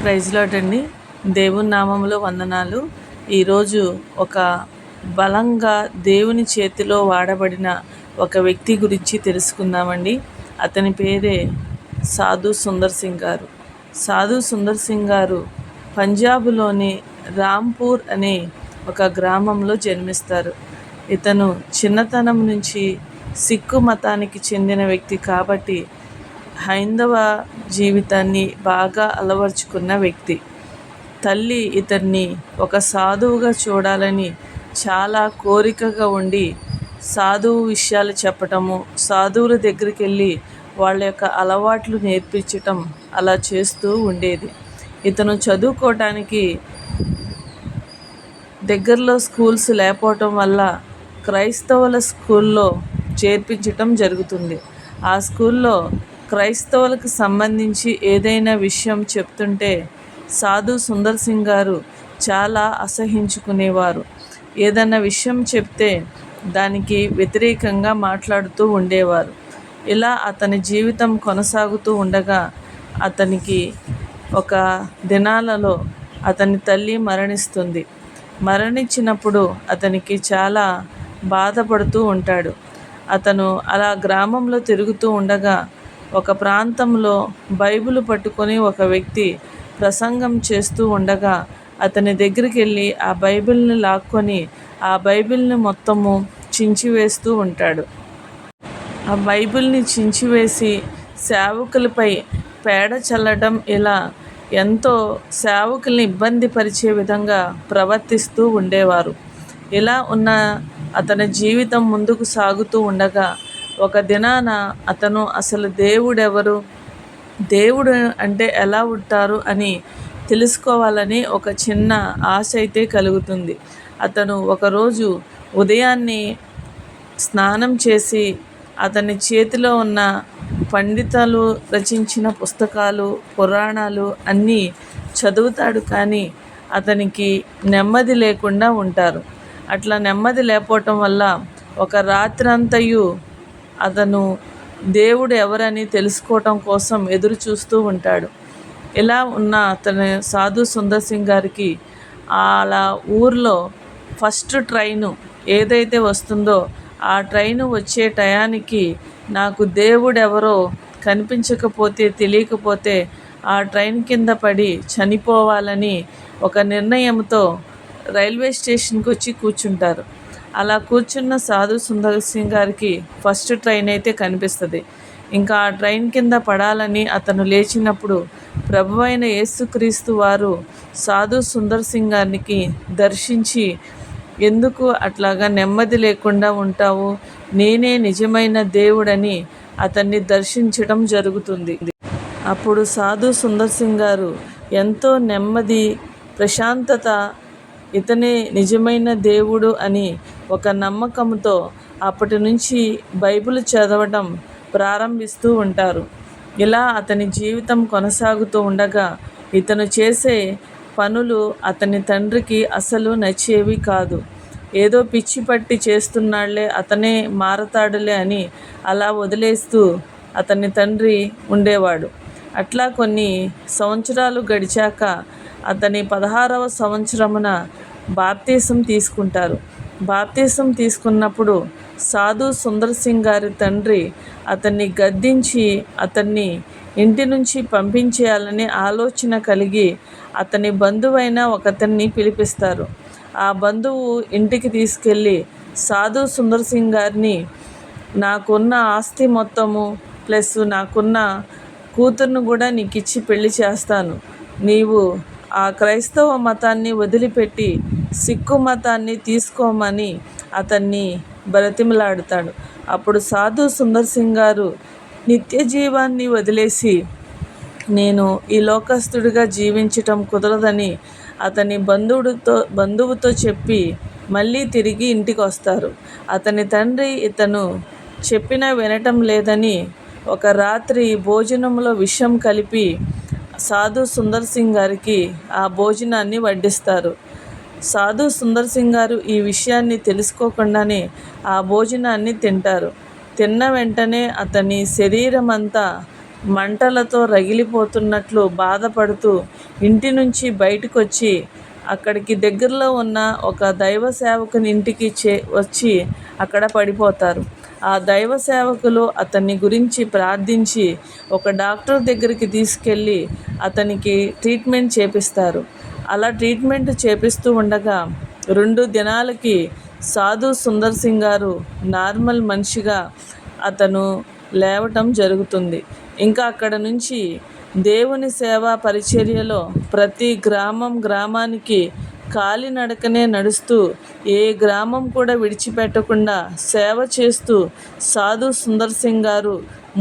Praise lord అండి. దేవుని నామములో వందనాలు. ఈరోజు ఒక బలంగా దేవుని చేతిలో వాడబడిన ఒక వ్యక్తి గురించి తెలుసుకుందామండి. అతని పేరే సాధు సుందర్ సింగ్ గారు. సాధు సుందర్ సింగ్ గారు పంజాబ్లోని రాంపూర్ అనే ఒక గ్రామంలో జన్మిస్తారు. ఇతను చిన్నతనం నుంచి సిక్కు మతానికి చెందిన వ్యక్తి కాబట్టి హైందవ జీవితాన్ని బాగా అలవర్చుకున్న వ్యక్తి. తల్లి ఇతన్ని ఒక సాధువుగా చూడాలని చాలా కోరికగా ఉండి సాధువు విషయాలు చెప్పటము, సాధువుల దగ్గరికి వెళ్ళి వాళ్ళ యొక్క అలవాట్లు నేర్పించటం అలా చేస్తూ ఉండేది. ఇతను చదువుకోవటానికి దగ్గరలో స్కూల్స్ లేకపోవటం వల్ల క్రైస్తవుల స్కూల్లో చేర్పించటం జరుగుతుంది. ఆ స్కూల్లో క్రైస్తవులకు సంబంధించి ఏదైనా విషయం చెప్తుంటే సాధు సుందర్ సింగ్ గారు చాలా అసహించుకునేవారు. ఏదైనా విషయం చెప్తే దానికి వ్యతిరేకంగా మాట్లాడుతూ ఉండేవారు. ఇలా అతని జీవితం కొనసాగుతూ ఉండగా అతనికి ఒక దినాలలో అతని తల్లి మరణిస్తుంది. మరణించినప్పుడు అతనికి చాలా బాధపడుతూ ఉంటాడు. అతను అలా గ్రామంలో తిరుగుతూ ఉండగా ఒక ప్రాంతంలో బైబిల్ పట్టుకొని ఒక వ్యక్తి ప్రసంగం చేస్తూ ఉండగా అతని దగ్గరికి వెళ్ళి ఆ బైబిల్ని లాక్కొని ఆ బైబిల్ని మొత్తము చించివేస్తూ ఉంటాడు. ఆ బైబిల్ని చించివేసి సేవకులపై పేడ చల్లడం, ఇలా ఎంతో సేవకుల్ని ఇబ్బంది పరిచే విధంగా ప్రవర్తిస్తూ ఉండేవారు. ఇలా ఉన్న అతని జీవితం ముందుకు సాగుతూ ఉండగా ఒక దినాన అతను అసలు దేవుడెవరు, దేవుడు అంటే ఎలా ఉంటారు అని తెలుసుకోవాలని ఒక చిన్న ఆశ అయితే కలుగుతుంది. అతను ఒకరోజు ఉదయాన్నే స్నానం చేసి అతని చేతిలో ఉన్న పండితులు రచించిన పుస్తకాలు, పురాణాలు అన్నీ చదువుతాడు. కానీ అతనికి నెమ్మది లేకుండా ఉంటారు. అట్లా నెమ్మది లేకపోవటం వల్ల ఒక రాత్రంతయు అతను దేవుడు ఎవరని తెలుసుకోవటం కోసం ఎదురు చూస్తూ ఉంటాడు. ఇలా ఉన్న అతను సాధు సుందర్ సింగ్ గారికి అలా ఊర్లో ఫస్ట్ ట్రైను ఏదైతే వస్తుందో ఆ ట్రైను వచ్చే టయానికి నాకు దేవుడు ఎవరో కనిపించకపోతే, తెలియకపోతే ఆ ట్రైన్ కింద పడి చనిపోవాలని ఒక నిర్ణయంతో రైల్వే స్టేషన్కి వచ్చి కూర్చుంటారు. అలా కూర్చున్న సాధు సుందర్ సింగ్ గారికి ఫస్ట్ ట్రైన్ అయితే కనిపిస్తుంది. ఇంకా ఆ ట్రైన్ కింద పడాలని అతను లేచినప్పుడు ప్రభువైన యేసుక్రీస్తు వారు సాధు సుందర్ సింగ్ గారికి దర్శించి, ఎందుకు అట్లాగా నెమ్మది లేకుండా ఉంటావు, నేనే నిజమైన దేవుడని అతన్ని దర్శించడం జరుగుతుంది. అప్పుడు సాధు సుందర్ సింగ్ గారు ఎంతో నెమ్మది, ప్రశాంతత, ఇతనే నిజమైన దేవుడు అని ఒక నమ్మకంతో అప్పటి నుంచి బైబిల్ చదవడం ప్రారంభిస్తూ ఉంటారు. ఇలా అతని జీవితం కొనసాగుతూ ఉండగా ఇతను చేసే పనులు అతని తండ్రికి అసలు నచ్చేవి కాదు. ఏదో పిచ్చి పట్టి చేస్తున్నాళ్లే, అతనే మారతాడులే అని అలా వదిలేస్తూ అతని తండ్రి ఉండేవాడు. అట్లా కొన్ని సంవత్సరాలు గడిచాక అతని 16వ సంవత్సరమున బాప్తీసం తీసుకుంటారు. బాప్తీసం తీసుకున్నప్పుడు సాధు సుందర్ సింగ్ గారి తండ్రి అతన్ని గద్దించి అతన్ని ఇంటి నుంచి పంపించేయాలని ఆలోచన కలిగి అతని బంధువైన ఒకతన్ని పిలిపిస్తారు. ఆ బంధువు ఇంటికి తీసుకెళ్ళి సాధు సుందర్ సింగ్ గారిని, నాకున్న ఆస్తి మొత్తము ప్లస్ నాకున్న కూతుర్ను కూడా నీకు ఇచ్చి పెళ్లి చేస్తాను, నీవు ఆ క్రైస్తవ మతాన్ని వదిలిపెట్టి సిక్కు మతాన్ని తీసుకోమని అతన్ని బ్రతిమలాడుతాడు. అప్పుడు సాధు సుందర్ సింగ్ గారు నిత్య జీవాన్ని వదిలేసి నేను ఈ లోకస్తుడిగా జీవించటం కుదరదని అతని బంధువుతో చెప్పి మళ్ళీ తిరిగి ఇంటికి వస్తారు. అతని తండ్రి ఇతను చెప్పినా వినటం లేదని ఒక రాత్రి భోజనంలో విషం కలిపి సాధు సుందర్ సింగ్ గారికి ఆ భోజనాన్ని వడ్డిస్తారు. సాధు సుందర్ సింగ్ గారు ఈ విషయాన్ని తెలుసుకోకుండానే ఆ భోజనాన్ని తింటారు. తిన్న వెంటనే అతని శరీరం అంతా మంటలతో రగిలిపోతున్నట్లు బాధపడుతూ ఇంటి నుంచి బయటకొచ్చి అక్కడికి దగ్గరలో ఉన్న ఒక దైవ సేవకుని ఇంటికి వచ్చి అక్కడ పడిపోతారు. ఆ దైవ సేవకులు అతన్ని గురించి ప్రార్థించి ఒక డాక్టర్ దగ్గరికి తీసుకెళ్ళి అతనికి ట్రీట్మెంట్ చేపిస్తారు. అలా ట్రీట్మెంట్ చేపిస్తూ ఉండగా 2 దినాలకి సాధు సుందర్ సింగ్ గారు నార్మల్ మనిషిగా అతను లేవటం జరుగుతుంది. ఇంకా అక్కడ నుంచి దేవుని సేవా పరిచర్యలో ప్రతి గ్రామానికి కాలినడకనే నడుస్తూ ఏ గ్రామం కూడా విడిచిపెట్టకుండా సేవ చేస్తూ సాధు సుందర్ సింగ్ గారు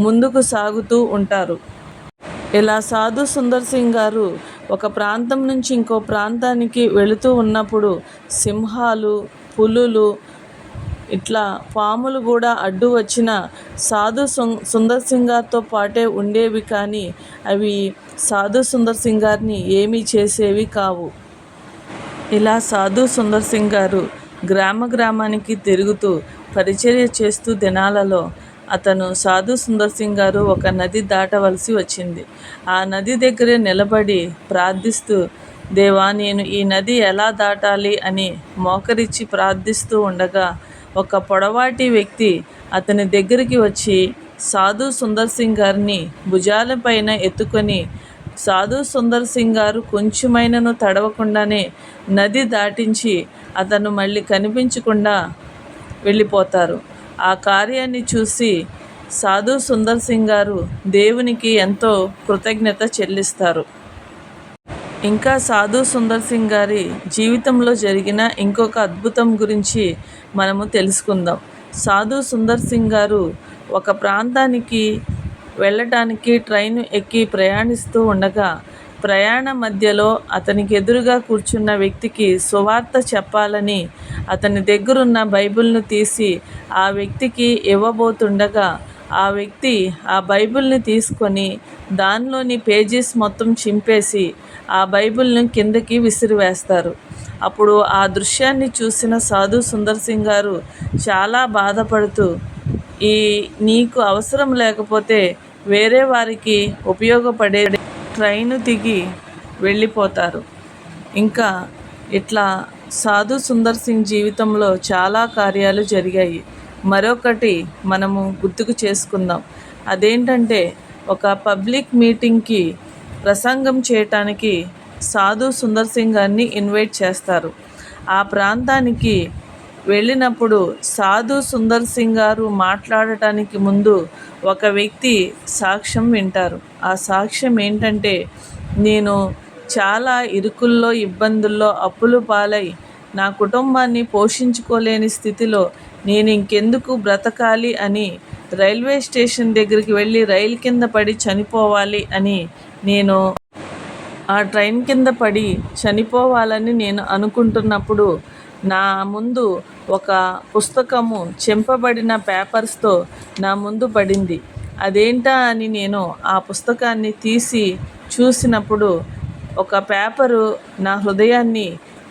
ముందుకు సాగుతూ ఉంటారు. ఇలా సాధు సుందర్ సింగ్ గారు ఒక ప్రాంతం నుంచి ఇంకో ప్రాంతానికి వెళుతూ ఉన్నప్పుడు సింహాలు, పులులు, ఇట్లా పాములు కూడా అడ్డు వచ్చిన సాధు సుందర్ సింగ్ గారితో పాటే ఉండేవి, కానీ అవి సాధు సుందర్ సింగ్ గారిని ఏమీ చేసేవి కావు. ఇలా సాధు సుందర్ సింగ్ గారు గ్రామానికి తిరుగుతూ పరిచర్య చేస్తూ దినాలలో అతను సాధు సుందర్ సింగ్ గారు ఒక నది దాటవలసి వచ్చింది. ఆ నది దగ్గరే నిలబడి ప్రార్థిస్తూ, దేవా, నేను ఈ నది ఎలా దాటాలి అని మోకరించి ప్రార్థిస్తూ ఉండగా ఒక పొడవాటి వ్యక్తి అతని దగ్గరికి వచ్చి సాధు సుందర్ సింగ్ గారిని భుజాలపైన ఎత్తుకొని సాధు సుందర్ సింగ్ గారు కొంచెమైనను తడవకుండానే నది దాటించి అతను మళ్ళీ కనిపించకుండా వెళ్ళిపోతారు. ఆ కార్యాన్ని చూసి సాధు సుందర్ సింగ్ గారు దేవునికి ఎంతో కృతజ్ఞత చెల్లిస్తారు. ఇంకా సాధు సుందర్ సింగ్ గారి జీవితంలో జరిగిన ఇంకొక అద్భుతం గురించి మనము తెలుసుకుందాం. సాధు సుందర్ సింగ్ గారు ఒక ప్రాంతానికి వెళ్ళటానికి ట్రైన్ ఎక్కి ప్రయాణిస్తూ ఉండగా ప్రయాణ మధ్యలో అతనికి ఎదురుగా కూర్చున్న వ్యక్తికి సువార్త చెప్పాలని అతని దగ్గరున్న బైబిల్ను తీసి ఆ వ్యక్తికి ఇవ్వబోతుండగా ఆ వ్యక్తి ఆ బైబిల్ని తీసుకొని దానిలోని పేజెస్ మొత్తం చింపేసి ఆ బైబిల్ని కిందకి విసిరివేస్తారు. అప్పుడు ఆ దృశ్యాన్ని చూసిన సాధు సుందర్ సింగ్ గారు చాలా బాధపడుతూ, నీకు అవసరం లేకపోతే వేరే వారికి ఉపయోగపడే ట్రైను దిగి వెళ్ళిపోతారు. ఇంకా ఇట్లా సాధు సుందర్ సింగ్ జీవితంలో చాలా కార్యాలు జరిగాయి. మరొకటి మనము గుర్తుకు చేసుకుందాం. అదేంటంటే, ఒక పబ్లిక్ మీటింగ్కి ప్రసంగం చేయటానికి సాధు సుందర్ సింగ్ గారిని ఇన్వైట్ చేస్తారు. ఆ ప్రాంతానికి వెళ్ళినప్పుడు సాధు సుందర్ సింగ్ గారు మాట్లాడటానికి ముందు ఒక వ్యక్తి సాక్ష్యం వింటారు. ఆ సాక్ష్యం ఏంటంటే, నేను చాలా ఇరుకుల్లో, ఇబ్బందుల్లో, అప్పులు పాలై నా కుటుంబాన్ని పోషించుకోలేని స్థితిలో నేను ఇంకెందుకు బ్రతకాలి అని రైల్వే స్టేషన్ దగ్గరికి వెళ్ళి రైలు కింద పడి చనిపోవాలి అని నేను ఆ ట్రైన్ కింద పడి చనిపోవాలని నేను అనుకుంటున్నప్పుడు నా ముందు ఒక పుస్తకము చెంపబడిన పేపర్స్తో నా ముందు పడింది. అదేంటా అని నేను ఆ పుస్తకాన్ని తీసి చూసినప్పుడు ఒక పేపరు నా హృదయాన్ని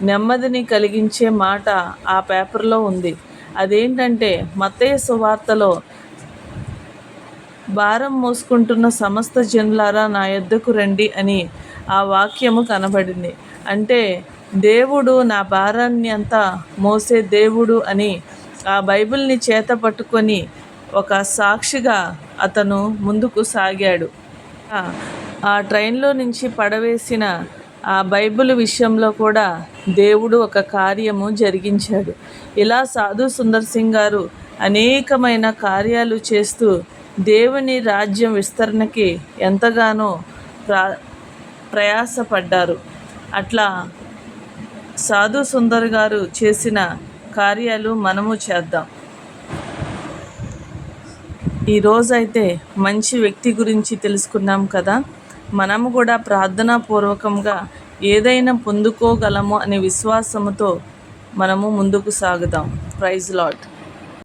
నెమ్మదిని కలిగించే మాట ఆ పేపర్లో ఉంది. అదేంటంటే, మత్తయి సువార్తలో భారం మోసుకుంటున్న సమస్త జనులారా నా యొద్దకు రండి అని ఆ వాక్యము కనబడింది. అంటే దేవుడు నా భారాన్ని అంతా మోసే దేవుడు అని ఆ బైబిల్ని చేత పట్టుకొని ఒక సాక్షిగా అతను ముందుకు సాగాడు. ఆ ట్రైన్లో నుంచి పడవేసిన ఆ బైబిల్ విషయంలో కూడా దేవుడు ఒక కార్యము జరిగించాడు. ఇలా సాధు సుందర్ సింగ్ గారు అనేకమైన కార్యాలు చేస్తూ దేవుని రాజ్యం విస్తరణకి ఎంతగానో ప్రయాసపడ్డారు. అట్లా సాధు సుందర్ గారు చేసిన కార్యాలు మనము చేద్దాం. ఈరోజైతే మంచి వ్యక్తి గురించి తెలుసుకున్నాం కదా. మనము కూడా ప్రార్థనాపూర్వకంగా ఏదైనా పొందుకోగలము అనే విశ్వాసముతో మనము ముందుకు సాగుదాం. Praise lord.